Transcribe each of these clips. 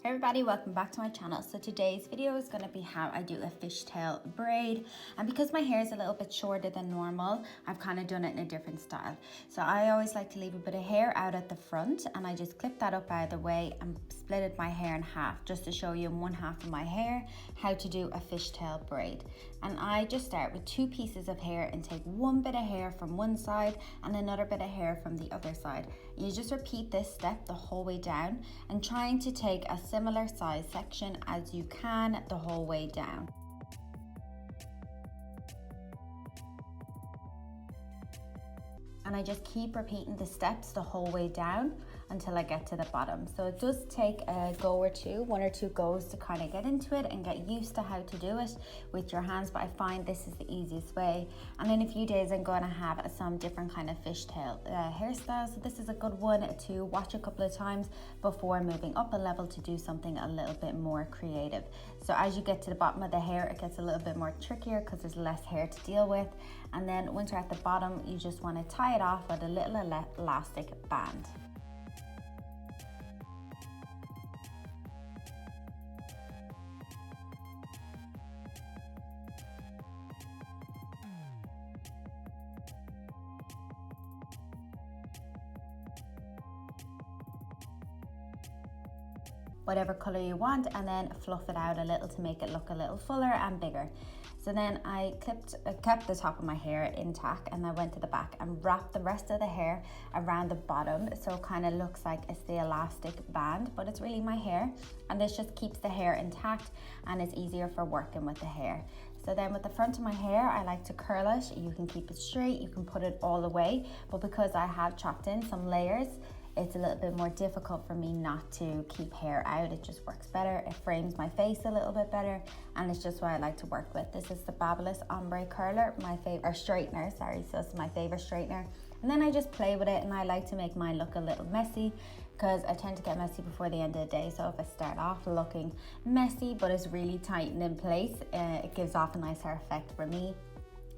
Hey everybody, welcome back to my channel. So today's video is going to be how I do a fishtail braid, and because my hair is a little bit shorter than normal, I've kind of done it in a different style. So I always like to leave a bit of hair out at the front, and I just clip that up out of the way and splitted my hair in half just to show you in one half of my hair how to do a fishtail braid. And I just start with 2 pieces of hair and take one bit of hair from one side and another bit of hair from the other side. You just repeat this step the whole way down and trying to take a similar size section as you can the whole way down. And I just keep repeating the steps the whole way down until I get to the bottom. So it does take a go or two, 1 or 2 goes to kind of get into it and get used to how to do it with your hands, but I find this is the easiest way. And in a few days I'm going to have some different kind of fishtail hairstyles, so this is a good one to watch a couple of times before moving up a level to do something a little bit more creative. So as you get to the bottom of the hair, it gets a little bit more trickier because there's less hair to deal with. And then once you're at the bottom, you just want to tie it off with a little elastic band. Whatever color you want, and then fluff it out a little to make it look a little fuller and bigger. So then I kept the top of my hair intact, and I went to the back and wrapped the rest of the hair around the bottom, so it kind of looks like it's the elastic band, but it's really my hair, and this just keeps the hair intact and it's easier for working with the hair. So then with the front of my hair, I like to curl it. You can keep it straight, you can put it all away, but because I have chopped in some layers, it's a little bit more difficult for me not to keep hair out. It just works better. It frames my face a little bit better, and it's just what I like to work with. This is the Fabulous Ombre Curler, my favorite, or straightener, sorry. So it's my favorite straightener. And then I just play with it, and I like to make mine look a little messy because I tend to get messy before the end of the day. So if I start off looking messy, but it's really tight and in place, it gives off a nicer effect for me.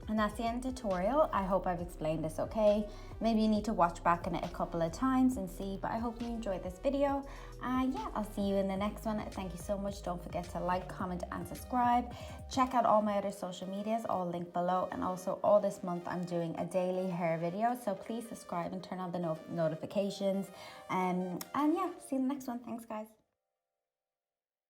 And that's the end of the tutorial. I hope I've explained this okay. Maybe you need to watch back on it a couple of times and see, but I hope you enjoyed this video. Yeah, I'll see you in the next one. Thank you so much. Don't forget to like, comment, and subscribe. Check out all my other social medias, all linked below. And also all this month, I'm doing a daily hair video. So please subscribe and turn on the notifications. And yeah, see you in the next one. Thanks, guys.